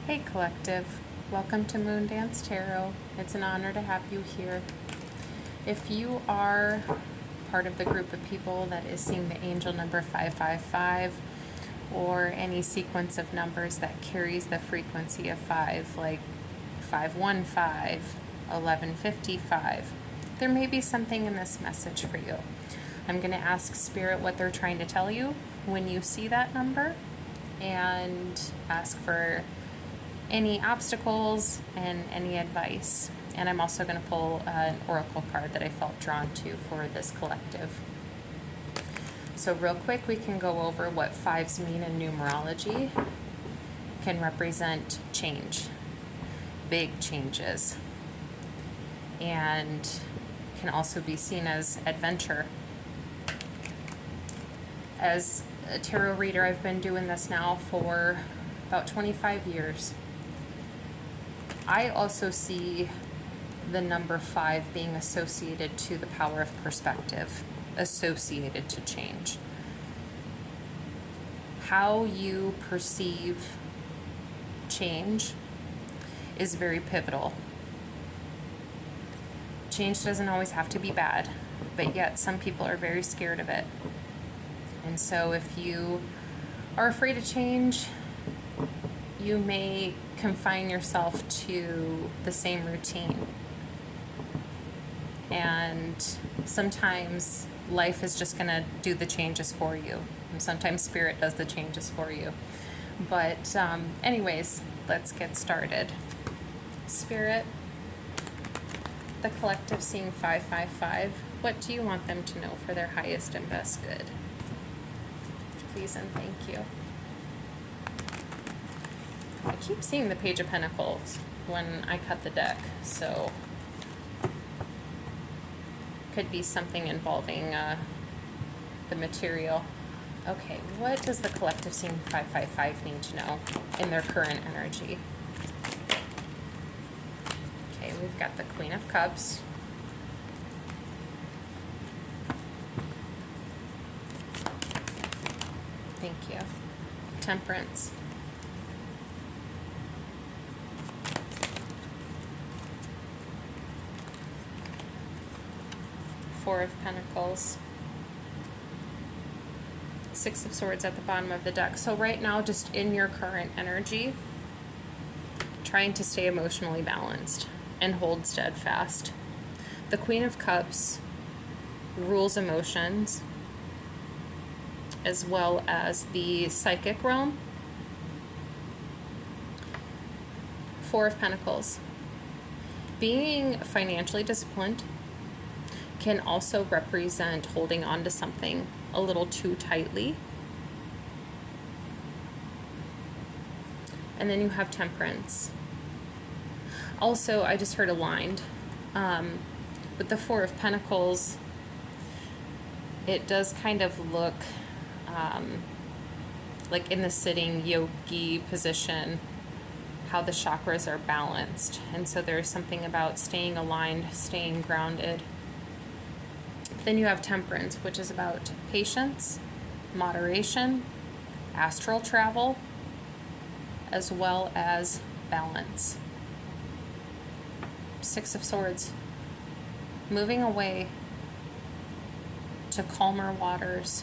Hey Collective, welcome to Moondance Tarot. It's an honor to have you here. If you are part of the group of people that is seeing the angel number 555 or any sequence of numbers that carries the frequency of 5, like 515, 1155, there may be something in this message for you. I'm going to ask Spirit what they're trying to tell you when you see that number and ask for any obstacles and any advice. And I'm also going to pull an oracle card that I felt drawn to for this collective. So real quick, we can go over what fives mean in numerology. Can represent change, big changes, and can also be seen as adventure. As a tarot reader, I've been doing this now for about 25 years. I also see the number 5 being associated to the power of perspective, associated to change. How you perceive change is very pivotal. Change doesn't always have to be bad, but yet some people are very scared of it. And so if you are afraid of change, you may confine yourself to the same routine. And sometimes life is just going to do the changes for you. And sometimes Spirit does the changes for you. But anyways, let's get started. Spirit, the collective seeing 555, what do you want them to know for their highest and best good? Please and thank you. I keep seeing the Page of Pentacles when I cut the deck, so could be something involving the material. Okay, what does the collective seeing 555 need to know in their current energy? Okay, we've got the Queen of Cups. Thank you. Temperance. Four of Pentacles. Six of Swords at the bottom of the deck. So right now, just in your current energy, trying to stay emotionally balanced and hold steadfast. The Queen of Cups rules emotions as well as the psychic realm. Four of Pentacles. Being financially disciplined can also represent holding on to something a little too tightly. And then you have Temperance. Also, I just heard aligned. With the Four of Pentacles, it does kind of look like in the sitting yogi position, how the chakras are balanced. And so there's something about staying aligned, staying grounded. Then you have Temperance, which is about patience, moderation, astral travel, as well as balance. Six of Swords, moving away to calmer waters.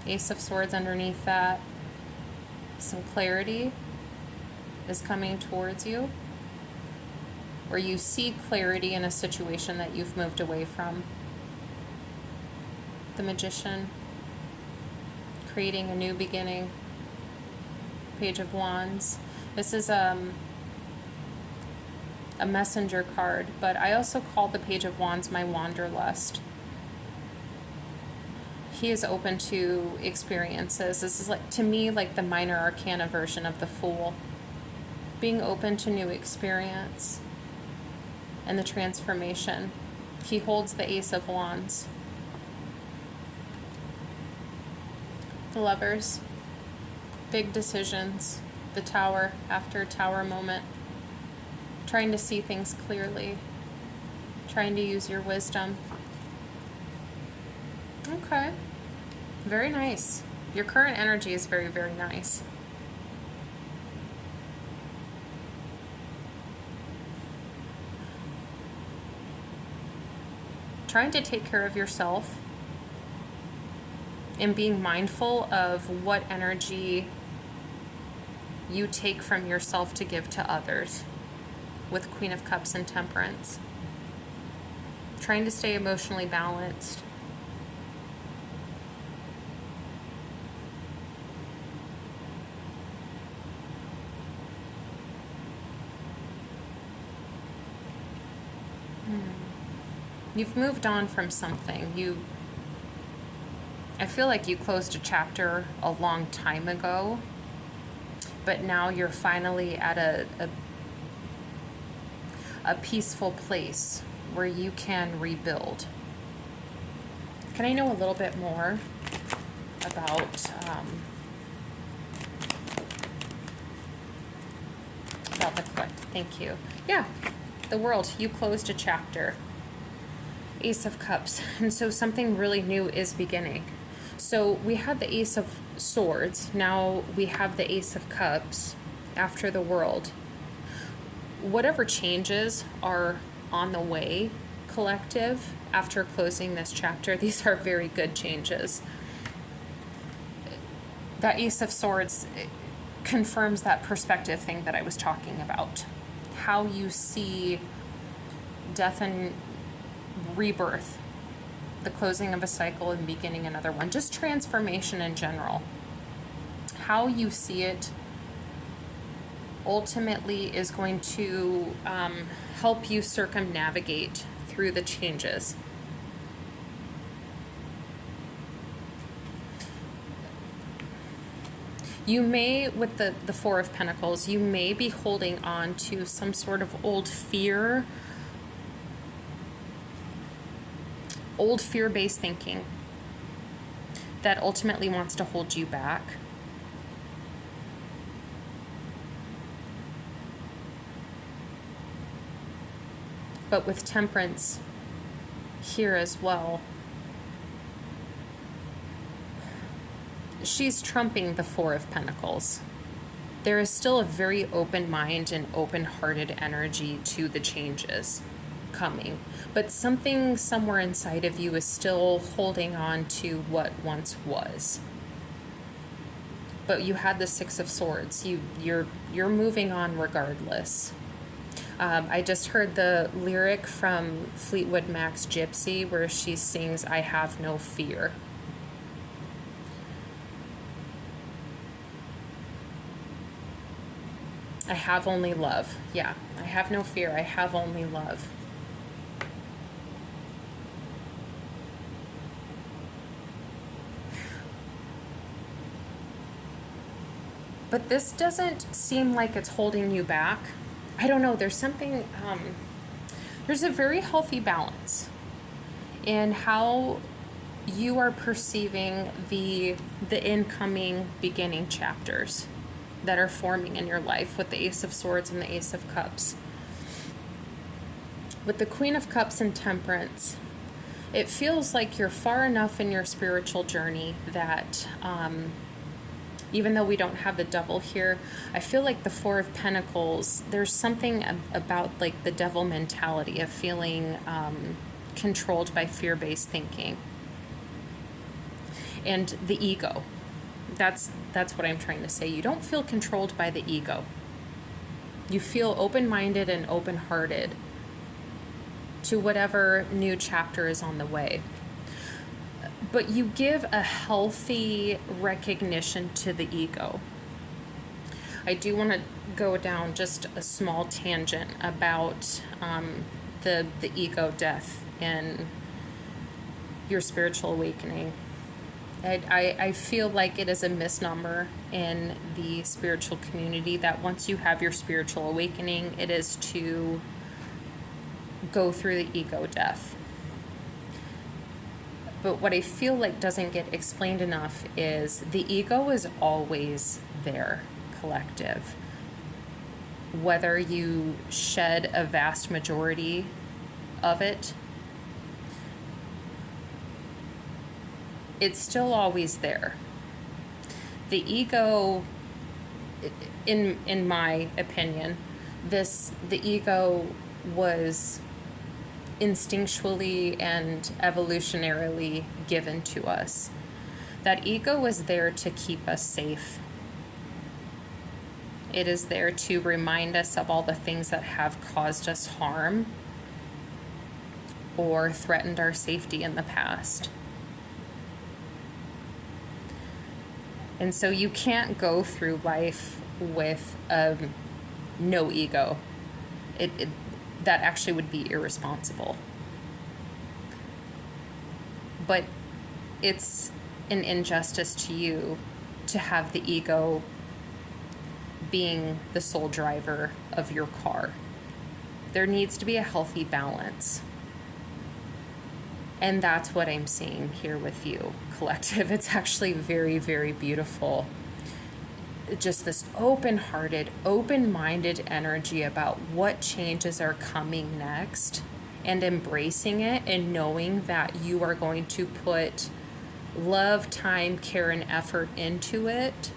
Ace of Swords underneath that. Some clarity is coming towards you, or you see clarity in a situation that you've moved away from. The Magician, creating a new beginning. Page of Wands. This is a messenger card, but I also call the Page of Wands my wanderlust. He is open to experiences. This is, like, to me, like the minor arcana version of the Fool. Being open to new experience and the transformation. He holds the Ace of Wands. The Lovers. Big decisions. The Tower, after Tower moment. Trying to see things clearly. Trying to use your wisdom. Okay. Very nice. Your current energy is very, very nice. trying to take care of yourself and being mindful of what energy you take from yourself to give to others with Queen of Cups and Temperance. Trying to stay emotionally balanced. You've moved on from something. I feel like you closed a chapter a long time ago, but now you're finally at a peaceful place where you can rebuild. Can I know a little bit more about the collective? Thank you. Yeah, the World. You closed a chapter. Ace of Cups. And so something really new is beginning. So we had the Ace of Swords. Now we have the Ace of Cups after the World. Whatever changes are on the way, collective, after closing this chapter, these are very good changes. That Ace of Swords confirms that perspective thing that I was talking about. How you see death and rebirth, the closing of a cycle and beginning another one, just transformation in general. How you see it ultimately is going to help you circumnavigate through the changes. You may, with the Four of Pentacles, you may be holding on to some sort of old fear-based thinking that ultimately wants to hold you back. But with Temperance here as well, she's trumping the Four of Pentacles. There is still a very open mind and open-hearted energy to the changes coming, but something somewhere inside of you is still holding on to what once was. But you had the Six of Swords. You're moving on regardless. I just heard the lyric from Fleetwood Mac's Gypsy where she sings, "I have no fear." I have only love. Yeah, I have no fear. I have only love. But this doesn't seem like it's holding you back. I don't know, there's something, there's a very healthy balance in how you are perceiving the incoming beginning chapters that are forming in your life with the Ace of Swords and the Ace of Cups. With the Queen of Cups and Temperance, it feels like you're far enough in your spiritual journey that even though we don't have the Devil here, I feel like the Four of Pentacles, there's something about like the devil mentality of feeling controlled by fear-based thinking. And the ego. That's what I'm trying to say. You don't feel controlled by the ego. You feel open-minded and open-hearted to whatever new chapter is on the way. But you give a healthy recognition to the ego. I do want to go down just a small tangent about the ego death and your spiritual awakening. I feel like it is a misnomer in the spiritual community that once you have your spiritual awakening, it is to go through the ego death. But what I feel like doesn't get explained enough is the ego is always there, collective. Whether you shed a vast majority of it, it's still always there. The ego, in my opinion, the ego was instinctually and evolutionarily given to us. That ego is there to keep us safe. It is there to remind us of all the things that have caused us harm or threatened our safety in the past. And so you can't go through life with no ego. That actually would be irresponsible. But it's an injustice to you to have the ego being the sole driver of your car. There needs to be a healthy balance. And that's what I'm seeing here with you, collective. It's actually very, very beautiful. Just this open-hearted, open-minded energy about what changes are coming next, and embracing it and knowing that you are going to put love, time, care, and effort into it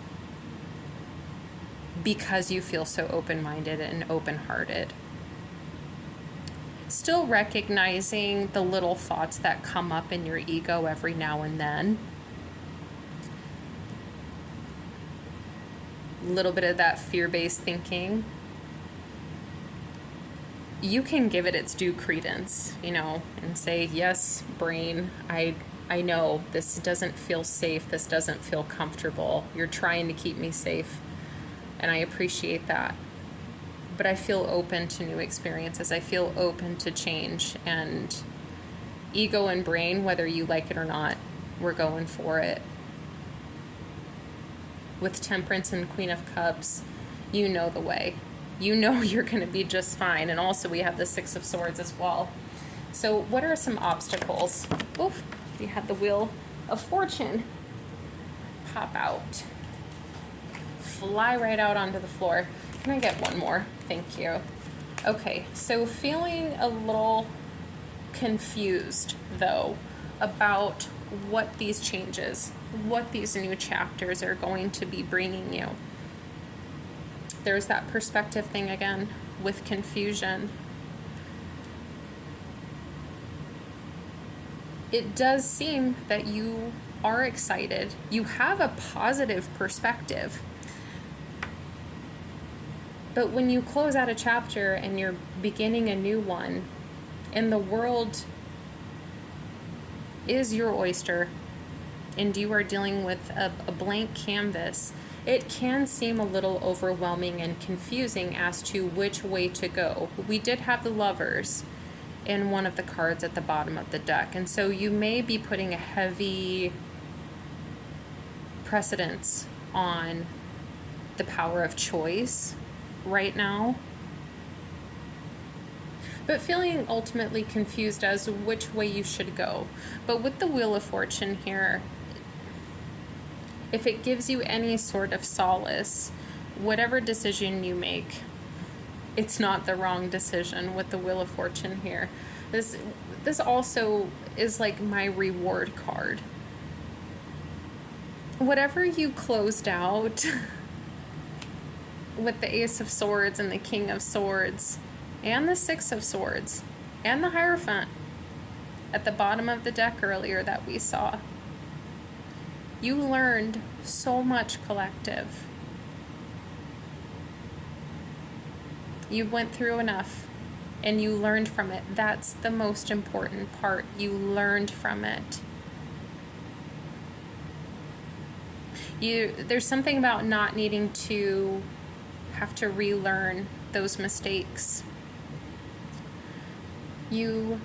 because you feel so open-minded and open-hearted. Still recognizing the little thoughts that come up in your ego every now and then. A little bit of that fear-based thinking. You can give it its due credence, and say, yes, brain, I know this doesn't feel safe. This doesn't feel comfortable. You're trying to keep me safe. And I appreciate that. But I feel open to new experiences. I feel open to change. And ego and brain, whether you like it or not, we're going for it. With Temperance and Queen of Cups, you know the way. You know you're going to be just fine. And also we have the Six of Swords as well. So what are some obstacles? Oof, we had the Wheel of Fortune pop out. Fly right out onto the floor. Can I get one more? Thank you. Okay, so feeling a little confused, though, about what these changes, what these new chapters are going to be bringing you. There's that perspective thing again with confusion. It does seem that you are excited. You have a positive perspective. But when you close out a chapter and you're beginning a new one, and the world is your oyster, and you are dealing with a blank canvas, it can seem a little overwhelming and confusing as to which way to go. We did have the Lovers in one of the cards at the bottom of the deck, and so you may be putting a heavy precedence on the power of choice right now, but feeling ultimately confused as to which way you should go. But with the Wheel of Fortune here, if it gives you any sort of solace, whatever decision you make, it's not the wrong decision with the Wheel of Fortune here. This also is like my reward card. Whatever you closed out with the Ace of Swords and the King of Swords and the Six of Swords and the Hierophant at the bottom of the deck earlier that we saw, you learned so much, collective. You went through enough and you learned from it. That's the most important part. You learned from it. There's something about not needing to have to relearn those mistakes. You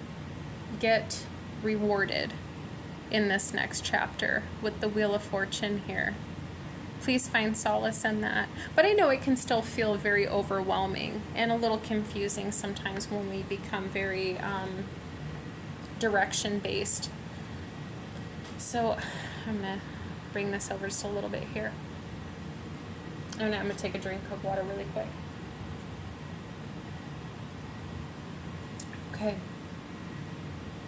get rewarded in this next chapter with the Wheel of Fortune here. Please find solace in that. But I know it can still feel very overwhelming and a little confusing sometimes when we become very direction-based. So I'm going to bring this over just a little bit here. And I'm going to take a drink of water really quick. Okay.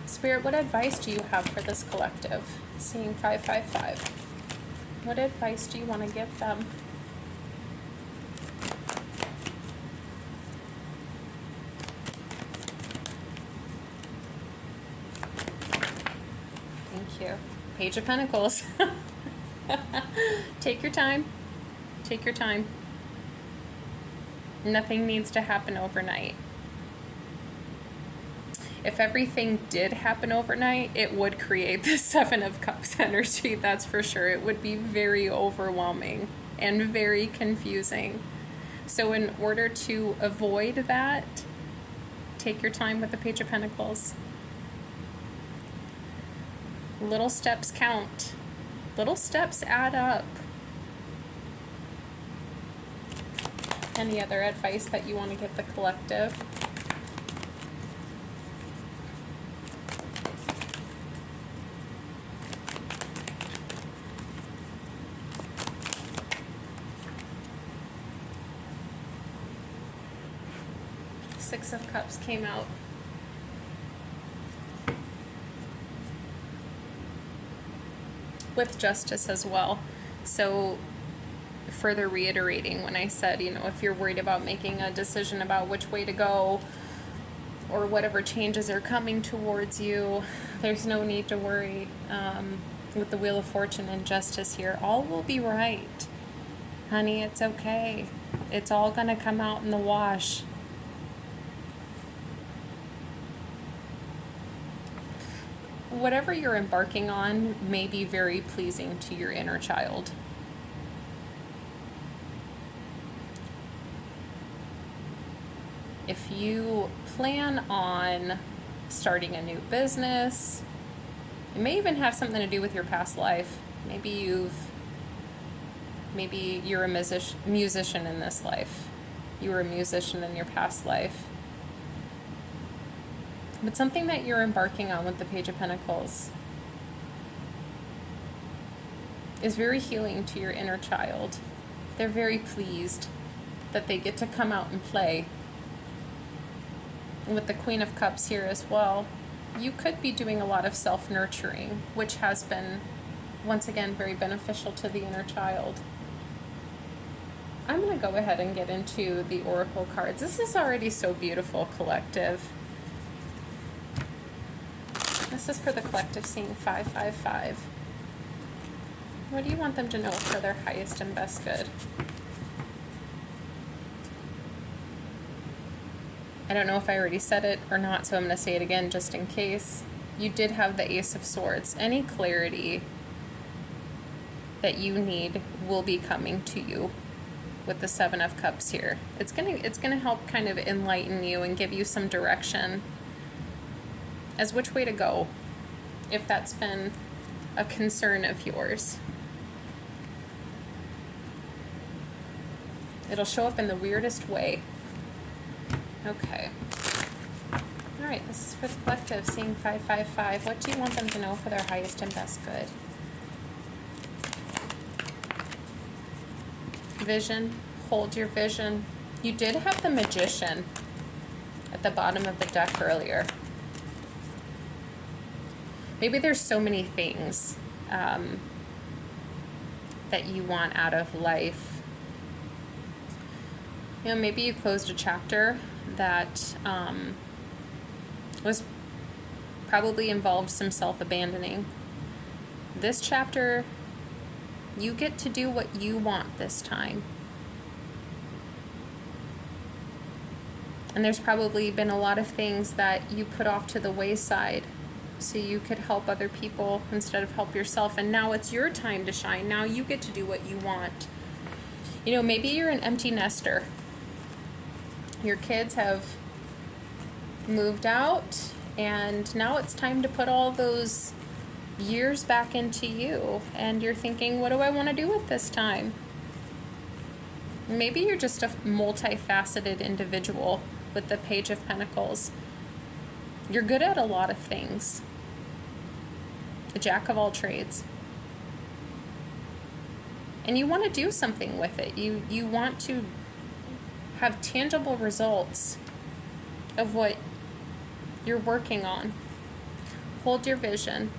Spirit, what advice do you have for this collective? Seeing 555. What advice do you want to give them? Page of Pentacles. Take your time. Take your time. Nothing needs to happen overnight. If everything did happen overnight, it would create the Seven of Cups energy, that's for sure. It would be very overwhelming and very confusing. So in order to avoid that, take your time with the Page of Pentacles. Little steps count. Little steps add up. Any other advice that you want to give the collective? Six of Cups came out. With Justice as well. So further reiterating when I said, you know, if you're worried about making a decision about which way to go or whatever changes are coming towards you, there's no need to worry. With the Wheel of Fortune and Justice here, all will be right. Honey, it's okay. It's all gonna come out in the wash. Whatever you're embarking on may be very pleasing to your inner child. If you plan on starting a new business, it may even have something to do with your past life. Maybe you're a musician in this life. You were a musician in your past life. But something that you're embarking on with the Page of Pentacles is very healing to your inner child. They're very pleased that they get to come out and play. And with the Queen of Cups here as well, you could be doing a lot of self-nurturing, which has been, once again, very beneficial to the inner child. I'm going to go ahead and get into the Oracle cards. This is already so beautiful, collective. This is for the collective seeing 555. What do you want them to know for their highest and best good? I don't know if I already said it or not, so I'm going to say it again just in case. You did have the Ace of Swords. Any clarity that you need will be coming to you with the Seven of Cups here. It's gonna help kind of enlighten you and give you some direction as which way to go, if that's been a concern of yours. It'll show up in the weirdest way. Okay. All right, this is for the collective, seeing 555. What do you want them to know for their highest and best good? Vision. Hold your vision. You did have the Magician at the bottom of the deck earlier. Maybe there's so many things that you want out of life. You know, maybe you closed a chapter that was probably involved some self-abandoning. This chapter, you get to do what you want this time. And there's probably been a lot of things that you put off to the wayside so you could help other people instead of help yourself. And now it's your time to shine. Now you get to do what you want. You know, maybe you're an empty nester. Your kids have moved out, and now it's time to put all those years back into you. And you're thinking, what do I want to do with this time? Maybe you're just a multifaceted individual with the Page of Pentacles. You're good at a lot of things. A jack of all trades. And you want to do something with it. You want to have tangible results of what you're working on. Hold your vision.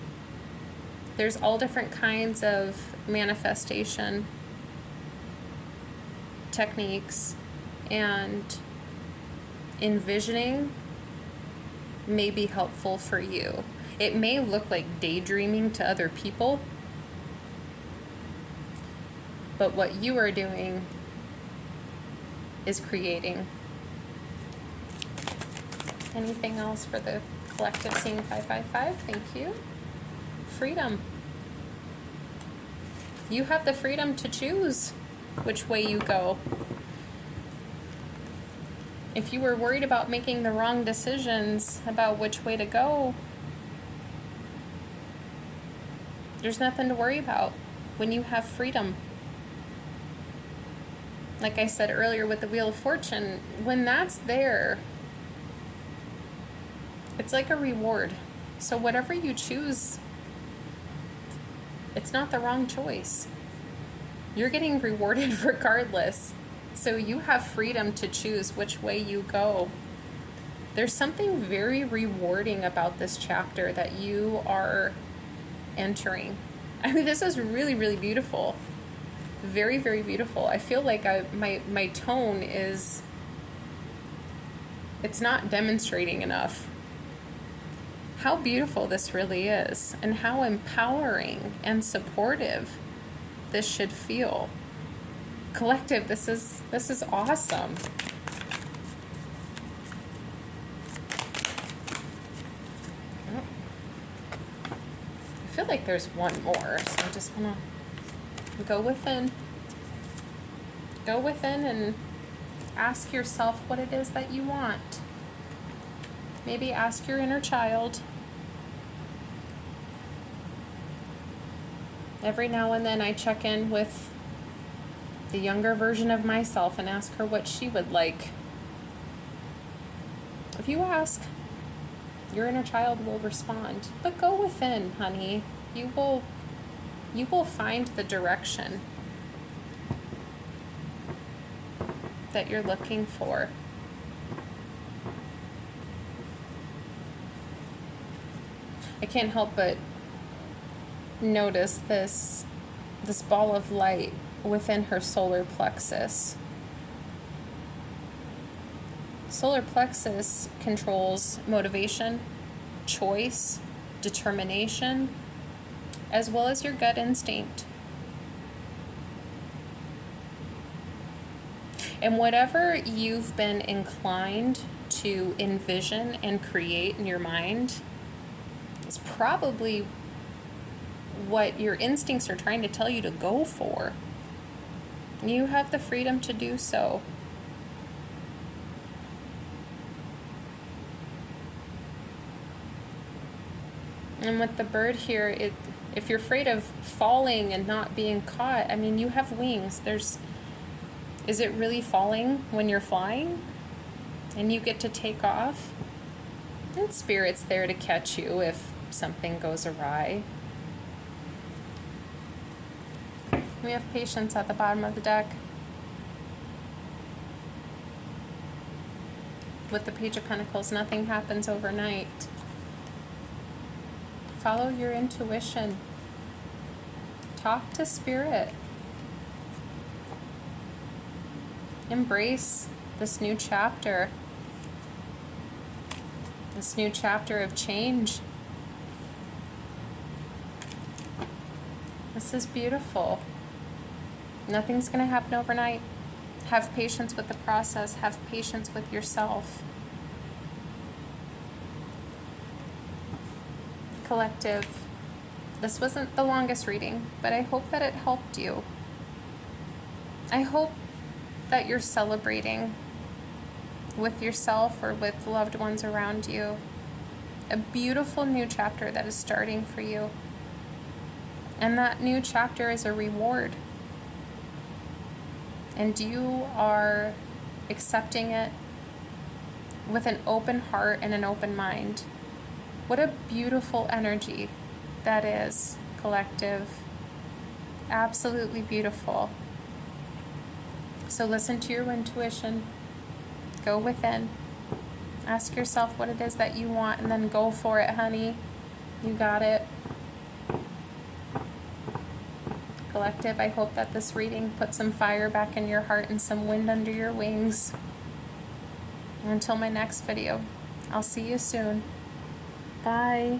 There's all different kinds of manifestation techniques, and envisioning may be helpful for you. It may look like daydreaming to other people, but what you are doing is creating. Anything else for the collective seeing 555? Thank you. Freedom. You have the freedom to choose which way you go. If you were worried about making the wrong decisions about which way to go, there's nothing to worry about when you have freedom. Like I said earlier with the Wheel of Fortune, when that's there, it's like a reward. So whatever you choose, it's not the wrong choice. You're getting rewarded regardless. So you have freedom to choose which way you go. There's something very rewarding about this chapter that you are entering. I mean, this is really, really beautiful. Very, very beautiful. I feel like my tone is, it's not demonstrating enough how beautiful this really is and how empowering and supportive this should feel. Collective, this is awesome. Oh. I feel like there's one more, so I just want to go within. Go within and ask yourself what it is that you want. Maybe ask your inner child. Every now and then I check in with the younger version of myself and ask her what she would like. If you ask, your inner child will respond. But go within, honey. You will find the direction that you're looking for. I can't help but notice this ball of light within her solar plexus. Solar plexus controls motivation, choice, determination, as well as your gut instinct. And whatever you've been inclined to envision and create in your mind is probably what your instincts are trying to tell you to go for. You have the freedom to do so. And with the bird here, if you're afraid of falling and not being caught, I mean, you have wings. Is it really falling when you're flying? And you get to take off? And Spirit's there to catch you if something goes awry. We have Patience at the bottom of the deck. With the Page of Pentacles, nothing happens overnight. Follow your intuition. Talk to Spirit. Embrace this new chapter. This new chapter of change. This is beautiful. Nothing's going to happen overnight. Have patience with the process. Have patience with yourself. Collective. This wasn't the longest reading, but I hope that it helped you. I hope that you're celebrating with yourself or with loved ones around you a beautiful new chapter that is starting for you. And that new chapter is a reward. And you are accepting it with an open heart and an open mind. What a beautiful energy that is, collective. Absolutely beautiful. So listen to your intuition. Go within. Ask yourself what it is that you want and then go for it, honey. You got it. Collective, I hope that this reading put some fire back in your heart and some wind under your wings. And until my next video, I'll see you soon. Bye.